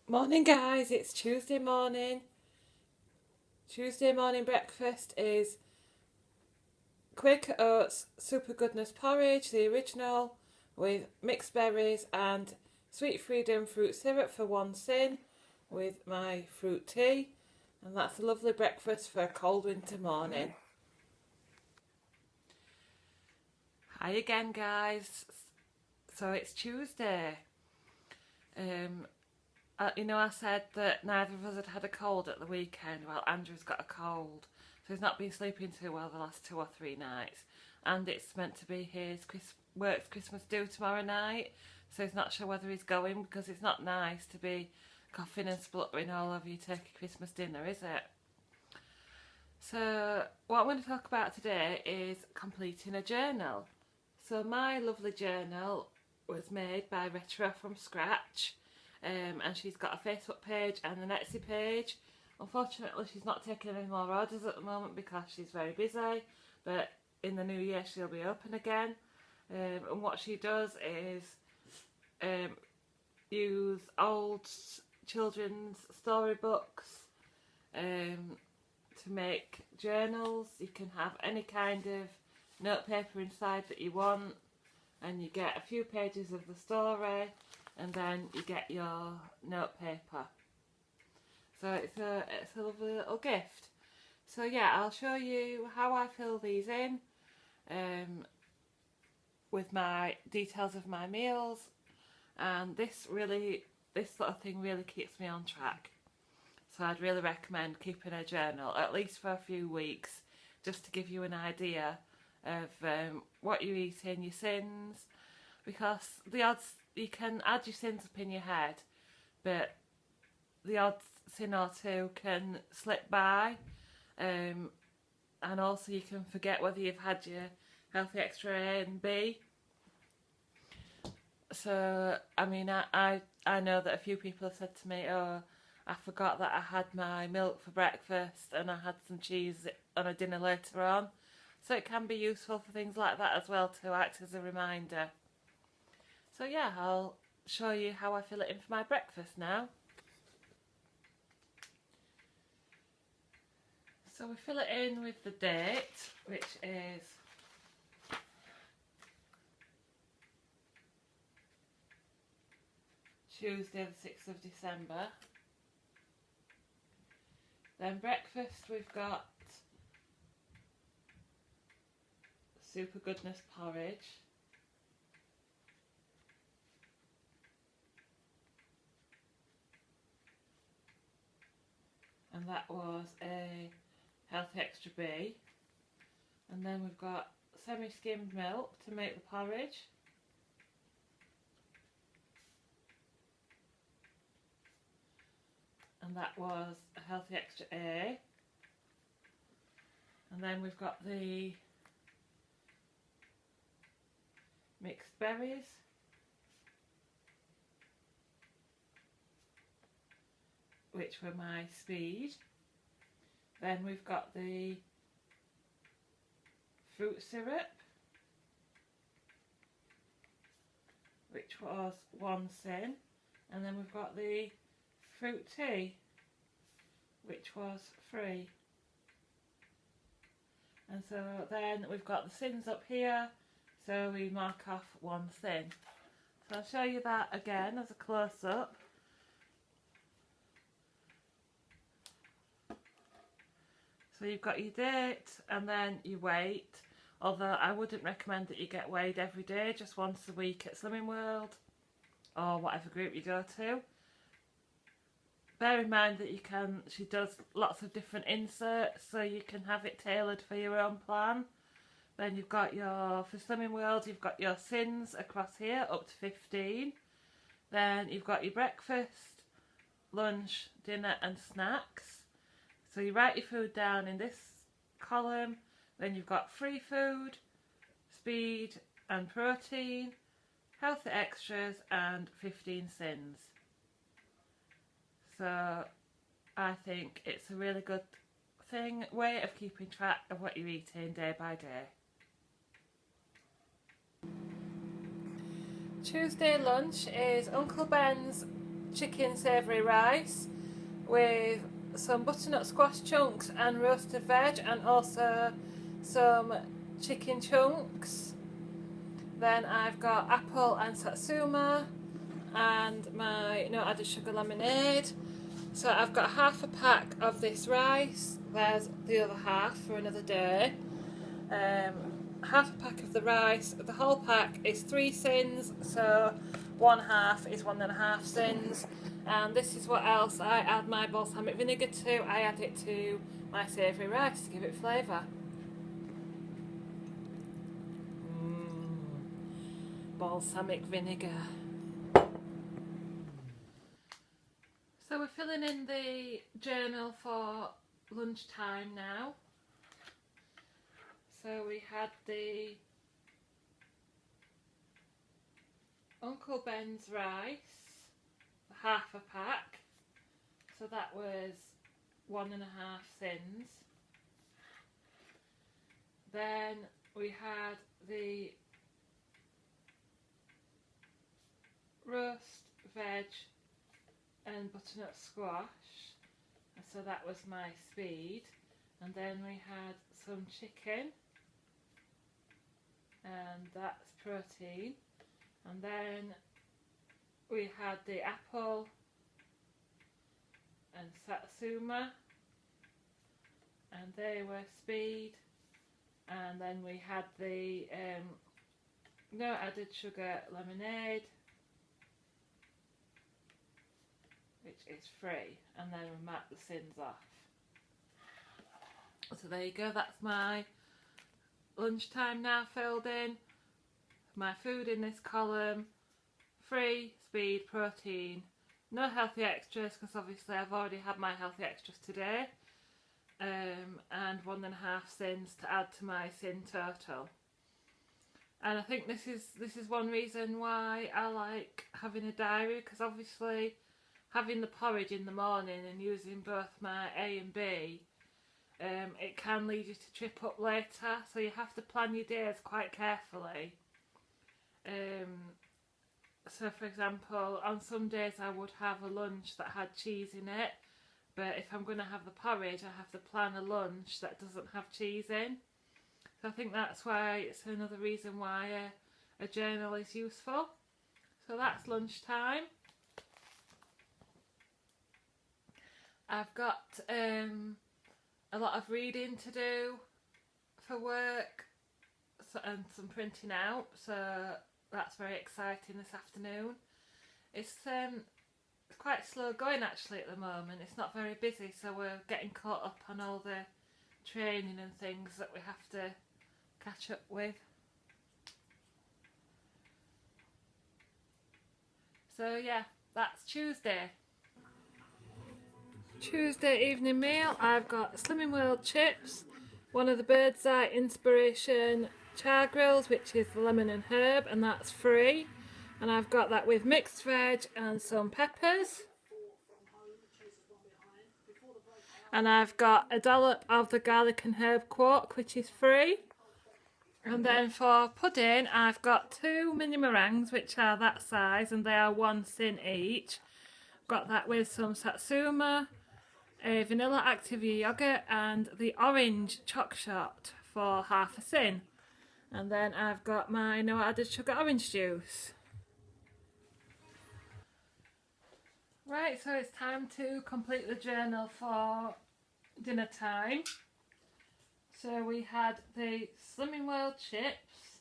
Morning guys, it's Tuesday morning. Tuesday morning breakfast is Quaker Oats Super Goodness Porridge, the original, with mixed berries and Sweet Freedom fruit syrup for one sin with my fruit tea. And that's a lovely breakfast for a cold winter morning. Hi again guys. So it's Tuesday. I said that neither of us had a cold at the weekend. Well, Andrew's got a cold, so he's not been sleeping too well the last 2 or 3 nights. And it's meant to be his work's Christmas do tomorrow night, so he's not sure whether he's going because it's not nice to be coughing and spluttering all over your turkey Christmas dinner, is it? So what I'm going to talk about today is completing a journal. So my lovely journal was made by Retro from scratch. And she's got a Facebook page and an Etsy page. Unfortunately, she's not taking any more orders at the moment because she's very busy, but in the new year she'll be open again. And what she does is use old children's storybooks to make journals. You can have any kind of notepaper inside that you want, and you get a few pages of the story, and then you get your notepaper. So it's a lovely little gift. So yeah, I'll show you how I fill these in with my details of my meals, and this sort of thing really keeps me on track. So I'd really recommend keeping a journal at least for a few weeks, just to give you an idea of what you're eating, your sins, because the odds, you can add your sins up in your head, but the odd sin or two can slip by, and also you can forget whether you've had your healthy extra A and B. So I mean, I know that a few people have said to me, oh, I forgot that I had my milk for breakfast and I had some cheese on a dinner later on. So it can be useful for things like that as well, to act as a reminder. So yeah, I'll show you how I fill it in for my breakfast now. So we fill it in with the date, which is Tuesday the 6th of December. Then breakfast we've got Super Goodness Porridge. And that was a healthy extra B. And then we've got semi-skimmed milk to make the porridge. And that was a healthy extra A. And then we've got the mixed berries. Which were my speed. Then we've got the fruit syrup, which was one sin, and then we've got the fruit tea, which was 3. And so then we've got the sins up here, so we mark off one sin. So I'll show you that again as a close-up. So you've got your date and then your weight, although I wouldn't recommend that you get weighed every day, just once a week at Slimming World or whatever group you go to. Bear in mind that she does lots of different inserts, so you can have it tailored for your own plan. Then you've got for Slimming World, you've got your sins across here up to 15. Then you've got your breakfast, lunch, dinner and snacks. So you write your food down in this column, then you've got free food, speed and protein, healthy extras and 15 sins. So I think it's a really good way of keeping track of what you're eating day by day. Tuesday lunch is Uncle Ben's chicken savoury rice with some butternut squash chunks and roasted veg, and also some chicken chunks. Then I've got apple and satsuma and my no added sugar lemonade. So I've got half a pack of this rice. There's the other half for another day. Half a pack of the rice. The whole pack is 3 sins, so one half is 1.5 sins. And this is what else I add my balsamic vinegar to. I add it to my savoury rice to give it flavour. Balsamic vinegar. So we're filling in the journal for lunchtime now. So we had the Uncle Ben's rice, half a pack, so that was 1.5 sins. Then we had the roast veg and butternut squash, so that was my speed. And then we had some chicken, and that's protein. And then we had the apple and satsuma, and they were speed. And then we had the no added sugar lemonade, which is free, and then we mark the sins off. So there you go, that's my lunchtime now filled in. My food in this column: free, speed, protein, no healthy extras because obviously I've already had my healthy extras today, and 1.5 sins to add to my sin total. And I think this is one reason why I like having a diary, because obviously having the porridge in the morning and using both my A and B, it can lead you to trip up later, so you have to plan your days quite carefully. So for example, on some days I would have a lunch that had cheese in it, but if I'm going to have the porridge I have to plan a lunch that doesn't have cheese in. So I think that's why it's another reason why a journal is useful. So that's lunchtime. I've got a lot of reading to do for work, and some printing out, so that's very exciting this afternoon. It's quite slow going actually at the moment. It's not very busy, so we're getting caught up on all the training and things that we have to catch up with. So yeah, that's Tuesday. Tuesday evening meal, I've got Slimming World chips, one of the Bird's Eye Inspiration char grills, which is the lemon and herb, and that's free. And I've got that with mixed veg and some peppers. And I've got a dollop of the garlic and herb quark, which is free. And then for pudding, I've got 2 mini meringues, which are that size, and they are 1 sin each. Got that with some satsuma, a vanilla Activia yogurt, and the orange choc shot for half a sin. And then I've got my no added sugar orange juice. Right, so it's time to complete the journal for dinner time. So we had the Slimming World chips,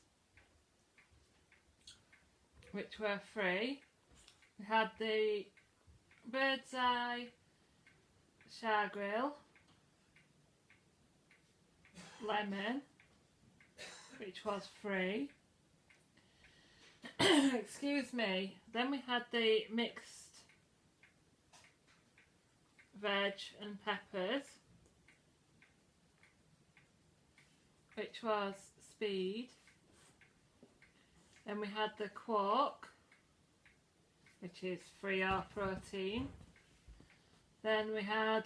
which were free. We had the Bird's Eye char grill, lemon, which was free. Excuse me. Then we had the mixed veg and peppers, which was speed. Then we had the quark, which is free or protein. Then we had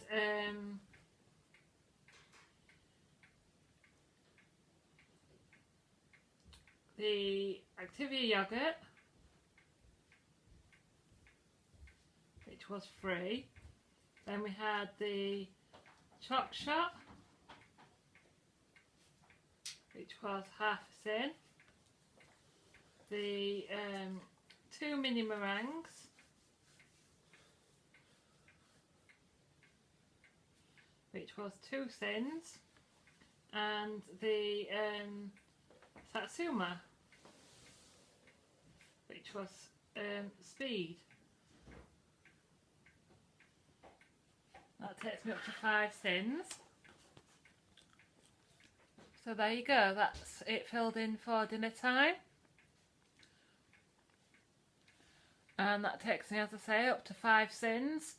the Activia yogurt, which was free. Then we had the Chalk Shot, which was half a sin. The 2 mini meringues. Which was 2 sins. And the Satsuma, which was speed. That takes me up to 5 sins. So there you go, that's it filled in for dinner time. And that takes me, as I say, up to 5 sins.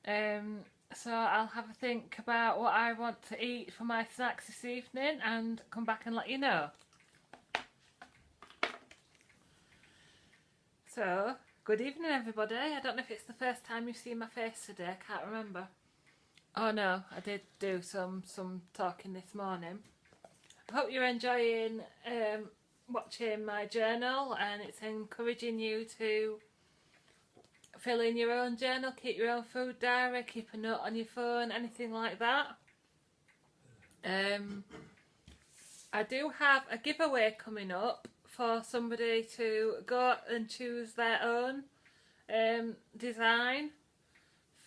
So I'll have a think about what I want to eat for my snacks this evening and come back and let you know. So, good evening everybody. I don't know if it's the first time you've seen my face today, I can't remember. Oh no, I did do some talking this morning. I hope you're enjoying watching my journal, and it's encouraging you to fill in your own journal, keep your own food diary, keep a note on your phone, anything like that. I do have a giveaway coming up for somebody to go and choose their own design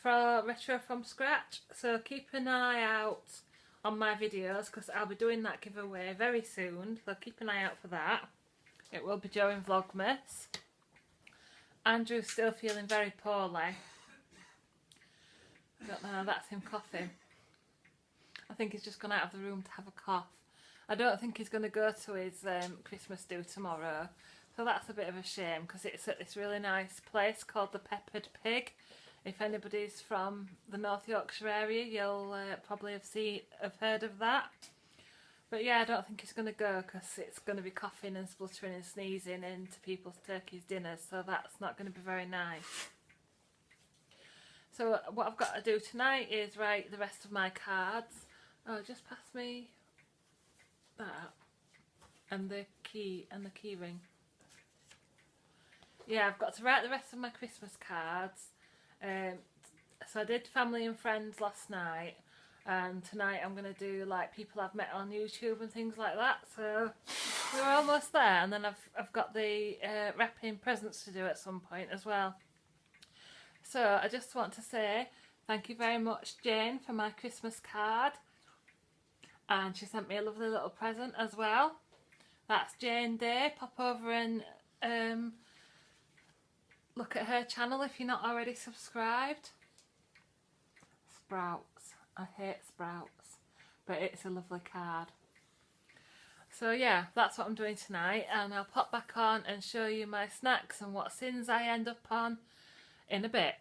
for Retro from Scratch. So keep an eye out on my videos because I'll be doing that giveaway very soon. So keep an eye out for that. It will be during Vlogmas. Andrew's still feeling very poorly. I don't know, that's him coughing. I think he's just gone out of the room to have a cough. I don't think he's going to go to his Christmas do tomorrow. So that's a bit of a shame because it's at this really nice place called the Peppered Pig. If anybody's from the North Yorkshire area, you'll probably have heard of that. But yeah, I don't think he's going to go because it's going to be coughing and spluttering and sneezing into people's turkeys' dinners, so that's not going to be very nice. So what I've got to do tonight is write the rest of my cards. Oh, just pass me that and the key ring. Yeah, I've got to write the rest of my Christmas cards. So I did family and friends last night. And tonight I'm going to do like people I've met on YouTube and things like that. So we're almost there, and then I've got the wrapping presents to do at some point as well. So I just want to say thank you very much, Jane, for my Christmas card. And she sent me a lovely little present as well. That's Jane Day. Pop over and look at her channel if you're not already subscribed. Sprouts. I hate sprouts, but it's a lovely card. So yeah, that's what I'm doing tonight, and I'll pop back on and show you my snacks and what sins I end up on in a bit.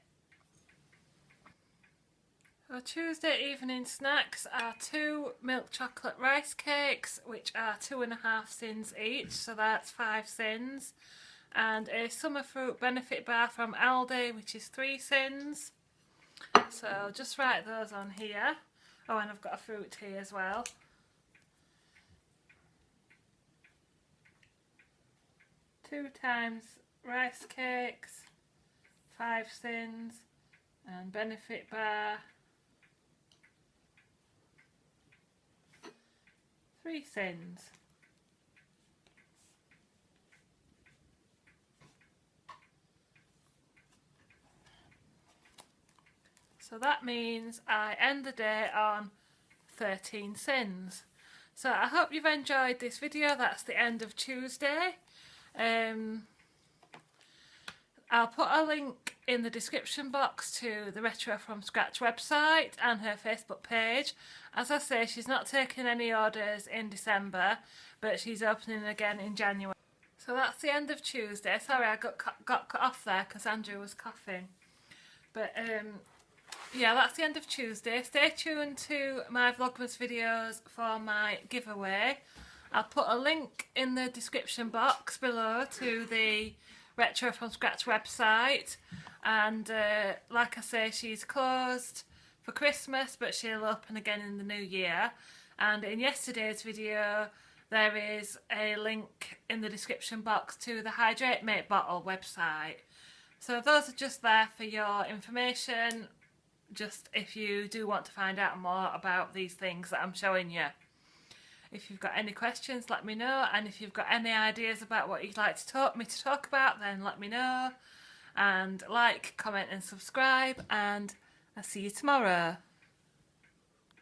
So Tuesday evening snacks are 2 milk chocolate rice cakes, which are 2.5 sins each, so that's 5 sins, and a summer fruit benefit bar from Aldi, which is 3 sins. So I'll just write those on here. Oh, and I've got a fruit tea as well. Two times rice cakes, 5 sins, and benefit bar, 3 sins. So that means I end the day on 13 sins. So I hope you've enjoyed this video. That's the end of Tuesday. I'll put a link in the description box to the Retro from Scratch website and her Facebook page. As I say, she's not taking any orders in December, but she's opening again in January. So that's the end of Tuesday. Sorry, I got cut off there because Andrew was coughing. But yeah, that's the end of Tuesday. Stay tuned to my Vlogmas videos for my giveaway. I'll put a link in the description box below to the Retro from Scratch website. And like I say, she's closed for Christmas, but she'll open again in the new year. And in yesterday's video, there is a link in the description box to the Hydrate Mate bottle website. So those are just there for your information, just if you do want to find out more about these things that I'm showing you. If you've got any questions, let me know, and if you've got any ideas about what you'd like me to talk about, then let me know. And like, comment and subscribe, and I'll see you tomorrow.